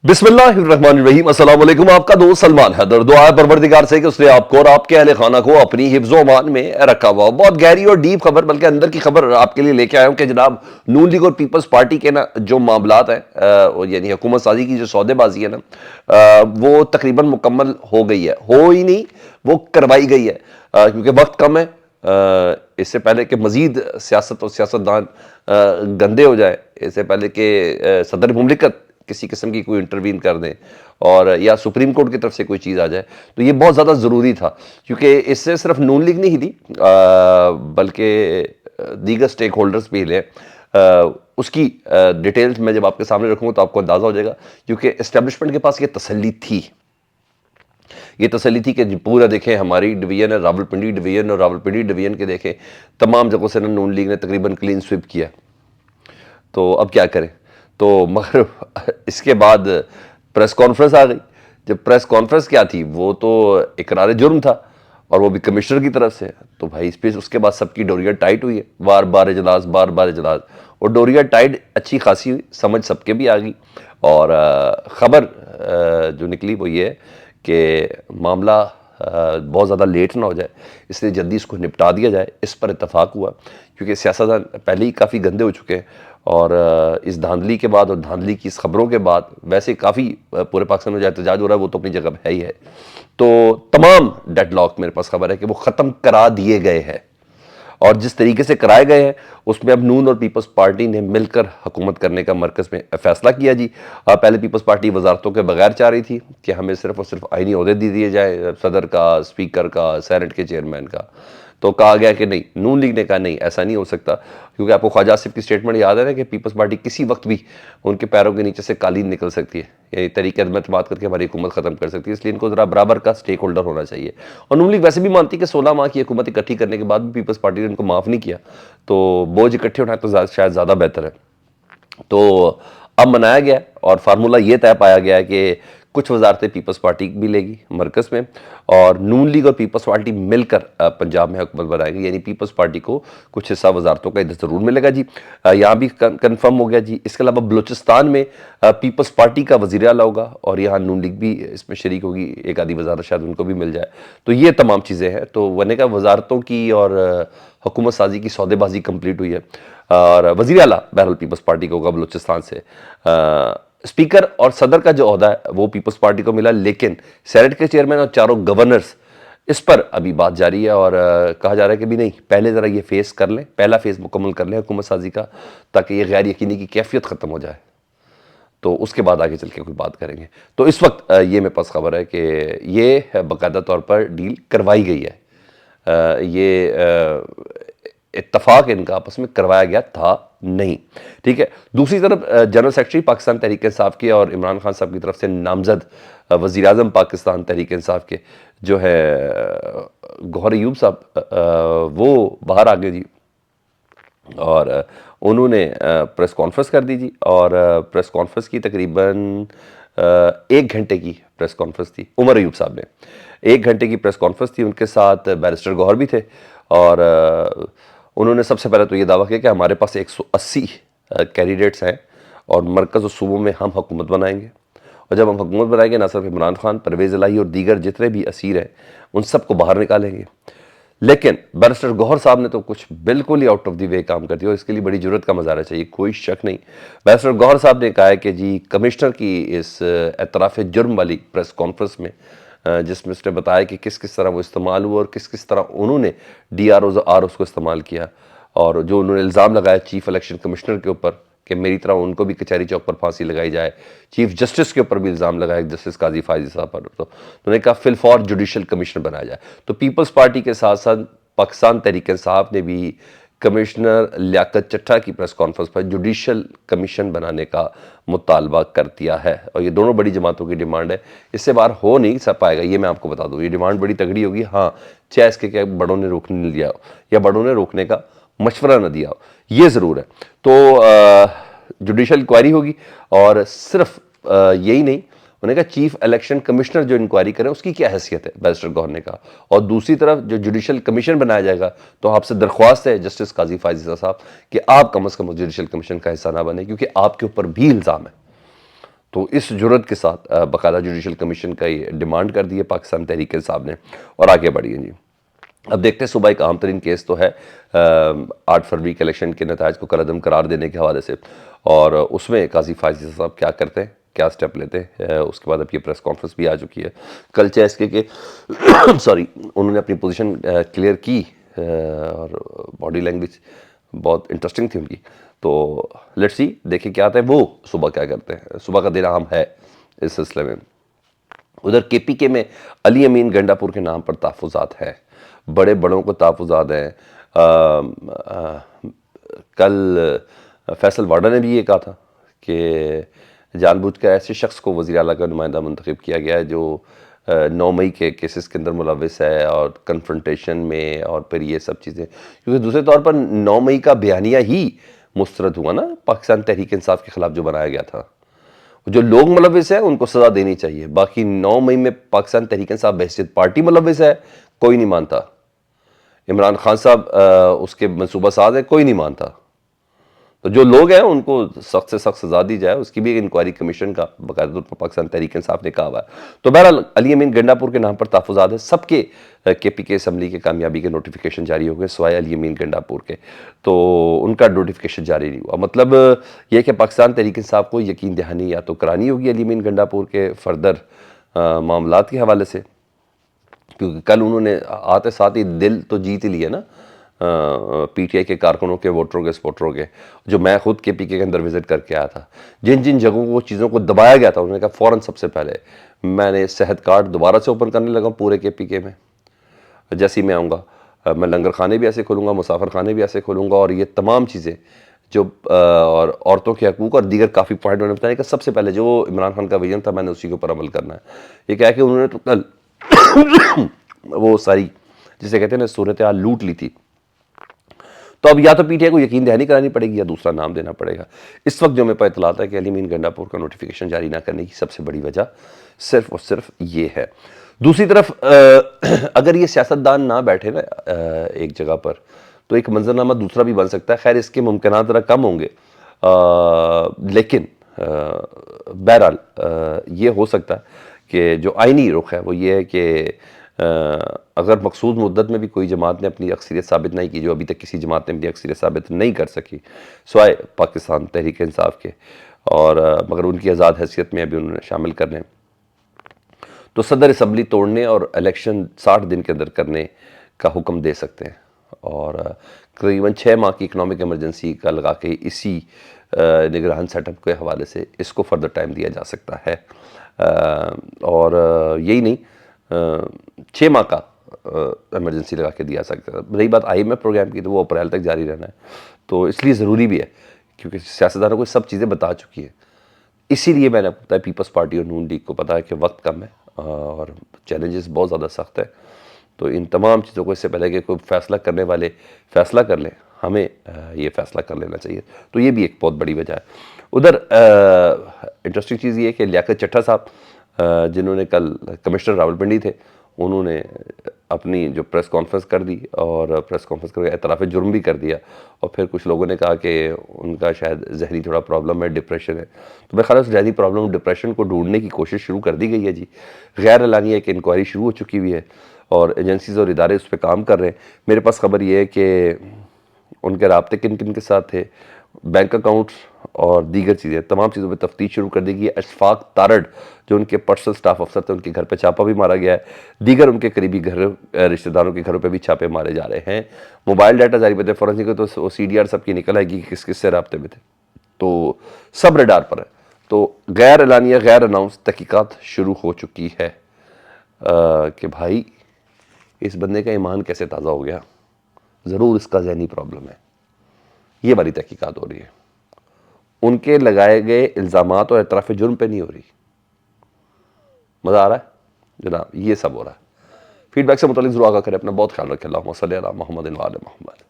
बिस्मिल्लाहिर्रहमानिर्रहीम। अस्सलाम वालेकुम। आपका दोस्त सलमान हैदर। दुआ है परवरदिगार से कि उसने आपको और आपके अहले खाना को अपनी हिफ्ज़ो अमान में रखा हुआ। बहुत गहरी और डीप खबर, बल्कि अंदर की खबर आपके लिए लेके आया हूँ कि जनाब नून लीग और पीपल्स पार्टी के ना जो मामलात हैं, यानी हुकूमत साजी की जो सौदेबाजी है ना, वो तकरीबन मुकम्मल हो गई है। हो ही नहीं, वो करवाई गई है, क्योंकि वक्त कम है। इससे पहले कि मजीद सियासत और सियासतदान गंदे हो जाए, इससे पहले कि सदर मुमलिकत किसी किस्म की कोई इंटरवीन कर दें और या सुप्रीम कोर्ट की तरफ से कोई चीज़ आ जाए, तो ये बहुत ज़्यादा ज़रूरी था। क्योंकि इससे सिर्फ नून लीग नहीं थी, बल्कि दीगर स्टेक होल्डर्स भी हिले। उसकी डिटेल्स मैं जब आपके सामने रखूँगा तो आपको अंदाज़ा हो जाएगा, क्योंकि इस्टेब्लिशमेंट के पास ये तसल्ली थी। ये तसल्ली थी कि पूरा देखें हमारी डिवीज़न है रावलपिंडी डिवीज़न, और रावलपिंडी डिवीज़न के देखें तमाम जगहों से नून लीग ने तकरीबन क्लीन स्विप किया। तो अब क्या करें? तो मगर इसके बाद प्रेस कॉन्फ्रेंस आ गई। जब प्रेस कॉन्फ्रेंस क्या थी, वो तो इकरार जुर्म था, और वो भी कमिश्नर की तरफ से। तो भाई इस पे उसके बाद सबकी डोरियां टाइट हुई है, बार बार इजलास, बार बार इजलास, और डोरियां टाइट अच्छी खासी हुई, समझ सबके भी आ गई। और ख़बर जो निकली वो ये है कि मामला बहुत ज़्यादा लेट ना हो जाए, इसलिए जल्दी इसको निपटा दिया जाए। इस पर इत्तफाक हुआ, क्योंकि सियासतदान पहले ही काफ़ी गंदे हो चुके हैं, और इस धांधली के बाद और धांधली की इस खबरों के बाद वैसे काफ़ी पूरे पाकिस्तान में जो एहतजाज हो रहा है वो तो अपनी जगह है ही है। तो तमाम डेडलॉक मेरे पास खबर है कि वो ख़त्म करा दिए गए हैं, और जिस तरीके से कराए गए हैं उसमें अब नून और पीपल्स पार्टी ने मिलकर हुकूमत करने का मरकज़ में फ़ैसला किया जी। पहले पीपल्स पार्टी वजारतों के बगैर चाह रही थी कि हमें सिर्फ और सिर्फ आइनी ओहदे दे दिए जाए, सदर का, स्पीकर का, सेनेट के चेयरमैन का। तो कहा गया कि नहीं, नून लीग ने कहा नहीं, ऐसा नहीं हो सकता, क्योंकि आपको ख्वाजा आसिफ की स्टेटमेंट याद है ना कि पीपल्स पार्टी किसी वक्त भी उनके पैरों के नीचे से कालीन निकल सकती है, ये तरीके अदम-एतमाद करके हमारी हुकूमत ख़त्म कर सकती है। इसलिए इनको ज़रा बराबर का स्टेक होल्डर होना चाहिए। और नून लीग वैसे भी मानती है कि 16 माह की हुकूमत इकट्ठी करने के बाद भी पीपल्स पार्टी ने इनको माफ़ नहीं किया, तो बोझ इकट्ठे उठाए तो शायद ज़्यादा बेहतर है। तो अब मनाया गया, और फार्मूला ये तय पाया गया है कि कुछ वजारतें पीपल्स पार्टी भी लेगी मरकज़ में, और नून लीग और पीपल्स पार्टी मिलकर पंजाब में हुकूमत बनाएगी। यानी पीपल्स पार्टी को कुछ हिस्सा वजारतों का इधर ज़रूर मिलेगा जी। यहाँ भी कन्फर्म हो गया जी। इसके अलावा बलूचिस्तान में पीपल्स पार्टी का वज़ीर आला होगा, और यहाँ नून लीग भी इसमें शरीक होगी, एक आधी वजारत शायद उनको भी मिल जाए। तो ये तमाम चीज़ें हैं। तो वरने का वजारतों की और हुकूमत साजी की सौदेबाजी कंप्लीट हुई है, और वज़ीर आला बहरहाल पीपल्स पार्टी को होगा बलूचिस्तान से। स्पीकर और सदर का जो ओहदा है वो पीपल्स पार्टी को मिला, लेकिन सेनेट के चेयरमैन और चारों गवर्नर्स, इस पर अभी बात जारी है। और कहा जा रहा है कि भी नहीं, पहले ज़रा ये फेस कर लें, पहला फेस मुकम्मल कर लें हुकूमत साजी का, ताकि ये गैर यकीनी की कैफियत ख़त्म हो जाए, तो उसके बाद आगे चल के कोई बात करेंगे। तो इस वक्त ये मेरे पास खबर है कि ये बाकायदा तौर पर डील करवाई गई है। ये इत्तफाक इनका आपस में करवाया गया था नहीं, ठीक है। दूसरी तरफ जनरल सेक्रेटरी पाकिस्तान तहरीक इंसाफ के और इमरान खान साहब की तरफ से नामजद वज़ीर आज़म पाकिस्तान तहरीक इंसाफ के जो है गौहर अयूब साहब, वो बाहर आ गए जी, और उन्होंने प्रेस कॉन्फ्रेंस कर दी जी। और प्रेस कॉन्फ्रेंस की तकरीबन 1 घंटे की प्रेस कॉन्फ्रेंस थी। उमर अयूब साहब ने 1 घंटे की प्रेस कॉन्फ्रेंस थी, उनके साथ बैरिस्टर गौहर भी थे, और उन्होंने सबसे पहले तो ये दावा किया कि हमारे पास 180 कैंडिडेट्स हैं, और मरकज़ और सूबों में हम हुकूमत बनाएंगे, और जब हम हुकूमत बनाएंगे ना सिर्फ इमरान खान, परवेज़ इलाही और दीगर जितने भी असीर हैं उन सबको बाहर निकालेंगे। लेकिन बैरिस्टर गौहर साहब ने तो कुछ बिल्कुल ही आउट ऑफ द वे काम कर दिया, और इसके लिए बड़ी जुर्रत का मज़ारा चाहिए, कोई शक नहीं। बैरिस्टर गौहर साहब ने कहा है कि जी कमिश्नर की इस एतराफ़ जुर्म वाली प्रेस कॉन्फ्रेंस में, जिसमें उसने बताया कि किस किस तरह वो इस्तेमाल हुआ और किस किस तरह उन्होंने DROs और ROs को इस्तेमाल किया, और जो उन्होंने इल्ज़ाम लगाया चीफ इलेक्शन कमिश्नर के ऊपर कि मेरी तरह उनको भी कचहरी चौक पर फांसी लगाई जाए, चीफ जस्टिस के ऊपर भी इल्ज़ाम लगाया जस्टिस काजी फायजी साहब पर, तो उन्होंने कहा फिल फॉर जुडिशल कमिश्नर बनाया जाए। तो पीपल्स पार्टी के साथ साथ पाकिस्तान तहरीक इंसाफ ने भी कमिश्नर लियाकत चट्टा की प्रेस कॉन्फ्रेंस पर जुडिशल कमीशन बनाने का मुतालबा कर दिया है, और ये दोनों बड़ी जमातों की डिमांड है। इससे बाहर हो नहीं सब पाएगा, ये मैं आपको बता दूँ। ये डिमांड बड़ी तगड़ी होगी, हाँ, चाहे इसके क्या बड़ों ने रोकने नहीं दिया हो या बड़ों ने रोकने का मशवरा न दिया हो, ये ज़रूर है। तो जुडिशल इंक्वायरी होगी, और सिर्फ यही नहीं, उन्होंने कहा चीफ इलेक्शन कमिश्नर जो इंक्वायरी करें उसकी क्या हैसियत है, बैरिस्टर गौहर ने कहा। और दूसरी तरफ जो जुडिशल कमीशन बनाया जाएगा, तो आपसे दरख्वास्त है जस्टिस काजी फायजी साहब कि आप कम अज़ कम जुडिशल कमीशन का हिस्सा ना बने, क्योंकि आपके ऊपर भी इल्ज़ाम है। تو اس جرت کے ساتھ باقاعدہ جوڈیشل کمیشن کا یہ ڈیمانڈ کر دی ہے پاکستان تحریک انصاف نے اور آگے بڑھی ہے جی. اب دیکھتے ہیں صبح ایک عام ترین کیس تو ہے 8 فروری کے الیکشن کے نتائج کو کالعدم قرار دینے کے حوالے سے, اور اس میں قاضی فائز صاحب کیا کرتے ہیں, کیا سٹیپ لیتے ہیں. اس کے بعد اب یہ پریس کانفرنس بھی آ چکی ہے کل چیس کے سوری انہوں نے اپنی پوزیشن کلیئر کی, اور باڈی لینگویج بہت انٹرسٹنگ تھی ان کی. تو لیٹس سی دیکھیں کیا آتا ہے, وہ صبح کیا کرتے ہیں. صبح کا دن اہم ہے اس سلسلے میں. ادھر کے پی کے میں علی امین گنڈا پور کے نام پر تحفظات ہیں, بڑے بڑوں کو تحفظات ہیں. کل فیصل واڈا نے بھی یہ کہا تھا کہ جان بوجھ کر ایسے شخص کو وزیر اعلیٰ کا نمائندہ منتخب کیا گیا ہے جو 9 مئی کے کیسز کے اندر ملوث ہے, اور کنفرنٹیشن میں, اور پھر یہ سب چیزیں. کیونکہ دوسرے طور پر 9 مئی کا بیانیہ ہی مسترد ہوا نا پاکستان تحریک انصاف کے خلاف جو بنایا گیا تھا. جو لوگ ملوث ہیں ان کو سزا دینی چاہیے, باقی 9 مئی میں پاکستان تحریک انصاف بحیثیت پارٹی ملوث ہے کوئی نہیں مانتا. عمران خان صاحب اس کے منصوبہ ساز ہے, کوئی نہیں مانتا. تو جو لوگ ہیں ان کو سخت سے سخت سزا دی جائے, اس کی بھی ایک انکوائری کمیشن کا باقاعدہ طور پر پاکستان تحریک انصاف نے کہا ہوا ہے. تو بہرحال علی امین گنڈا پور کے نام پر تحفظات ہیں. سب کے کے پی کے اسمبلی کے کامیابی کے نوٹیفیکیشن جاری ہو گئے سوائے علی امین گنڈا پور کے, تو ان کا نوٹیفیکیشن جاری نہیں ہوا. مطلب یہ کہ پاکستان تحریک انصاف کو یقین دہانی یا تو کرانی ہوگی علی امین گنڈا پور کے فردر معاملات کے حوالے سے, کیونکہ کل انہوں نے آتے ساتھ ہی دل تو جیت ہی لیا نا پی ٹی آئی کے کارکنوں کے, ووٹروں کے, سپورٹروں کے. جو میں خود کے پی کے اندر وزٹ کر کے آیا تھا, جن جن جگہوں کو چیزوں کو دبایا گیا تھا, انہوں نے کہا فوراً سب سے پہلے میں نے صحت کارڈ دوبارہ سے اوپن کرنے لگا پورے کے پی کے میں. جیسے ہی میں آؤں گا میں لنگر خانے بھی ایسے کھولوں گا, مسافر خانے بھی ایسے کھولوں گا, اور یہ تمام چیزیں جو اور عورتوں کے حقوق اور دیگر کافی پوائنٹ انہوں نے بتایا کہ سب سے پہلے جو عمران خان کا ویژن تھا میں نے اسی کے اوپر عمل کرنا ہے. یہ کہا کہ انہوں نے تو کل وہ ساری جسے کہتے ہیں نا صورتحال لوٹ لی تھی. تو اب یا تو پی ٹی آئی کو یقین دہانی کرانی پڑے گی یا دوسرا نام دینا پڑے گا. اس وقت جو میں پر اطلاع ہے کہ علی امین گنڈا پور کا نوٹیفیکیشن جاری نہ کرنے کی سب سے بڑی وجہ صرف اور صرف یہ ہے. دوسری طرف اگر یہ سیاستدان نہ بیٹھے نا ایک جگہ پر تو ایک منظرنامہ دوسرا بھی بن سکتا ہے. خیر اس کے ممکنات ذرا کم ہوں گے, لیکن بہرحال یہ ہو سکتا ہے کہ جو آئینی رخ ہے وہ یہ ہے کہ اگر مقصود مدت میں بھی کوئی جماعت نے اپنی اکثریت ثابت نہیں کی, جو ابھی تک کسی جماعت نے اپنی اکثریت ثابت نہیں کر سکی سوائے پاکستان تحریک انصاف کے, اور مگر ان کی آزاد حیثیت میں ابھی انہوں نے شامل کرنے, تو صدر اسمبلی توڑنے اور الیکشن 60 دن کے اندر کرنے کا حکم دے سکتے ہیں. اور تقریباً 6 ماہ کی اکنامک ایمرجنسی کا لگا کے اسی نگران سیٹ اپ کے حوالے سے اس کو فردر ٹائم دیا جا سکتا ہے. اور یہی نہیں 6 ماہ کا ایمرجنسی لگا کے دیا سکتا ہے. رہی بات آئی ایم ایف پروگرام کی تو وہ اپریل تک جاری رہنا ہے, تو اس لیے ضروری بھی ہے کیونکہ سیاستدانوں کو سب چیزیں بتا چکی ہیں. اسی لیے میں نے پتا ہے پیپلز پارٹی اور نون لیگ کو پتا ہے کہ وقت کم ہے اور چیلنجز بہت زیادہ سخت ہے, تو ان تمام چیزوں کو اس سے پہلے کہ کوئی فیصلہ کرنے والے فیصلہ کر لیں ہمیں یہ فیصلہ کر لینا چاہیے. تو یہ بھی ایک بہت بڑی وجہ ہے. ادھر انٹرسٹنگ چیز یہ ہے کہ لیاقت چٹھا صاحب جنہوں نے کل کمشنر راولپنڈی تھے, انہوں نے اپنی جو پریس کانفرنس کر دی اور پریس کانفرنس کر کے اعتراف جرم بھی کر دیا, اور پھر کچھ لوگوں نے کہا کہ ان کا شاید ذہنی تھوڑا پرابلم ہے, ڈپریشن ہے. تو میں خیال اس ذہنی پرابلم اور ڈپریشن کو ڈھونڈنے کی کوشش شروع کر دی گئی ہے جی. غیر اعلانیہ ایک انکوائری شروع ہو چکی ہوئی ہے اور ایجنسیز اور ادارے اس پہ کام کر رہے ہیں. میرے پاس خبر یہ ہے کہ ان کے رابطے کن کن کے ساتھ تھے, بینک اکاؤنٹس اور دیگر چیزیں, تمام چیزوں پہ تفتیش شروع کر دی گئی ہے. اشفاق تارڑ جو ان کے پرسنل سٹاف افسر تھے ان کے گھر پہ چھاپا بھی مارا گیا ہے, دیگر ان کے قریبی رشتہ داروں کے گھروں پہ بھی چھاپے مارے جا رہے ہیں. موبائل ڈیٹا جاری پہ فورنسک تو سی ڈی آر سب کی نکل آئے گی کہ کس کس سے رابطے میں تھے, تو سب ریڈار پر ہے. تو غیر اعلانیہ غیر اناؤنس تحقیقات شروع ہو چکی ہے کہ بھائی اس بندے کا ایمان کیسے تازہ ہو گیا, ضرور اس کا ذہنی پرابلم ہے. یہ بڑی تحقیقات ہو رہی ہے, ان کے لگائے گئے الزامات اور اعتراف جرم پہ نہیں ہو رہی. مزہ آ رہا ہے جناب, یہ سب ہو رہا ہے. فیڈ بیک سے متعلق ضرور آگاہ کریں. اپنا بہت خیال رکھیں. اللہم صلی علی محمد و آل محمد.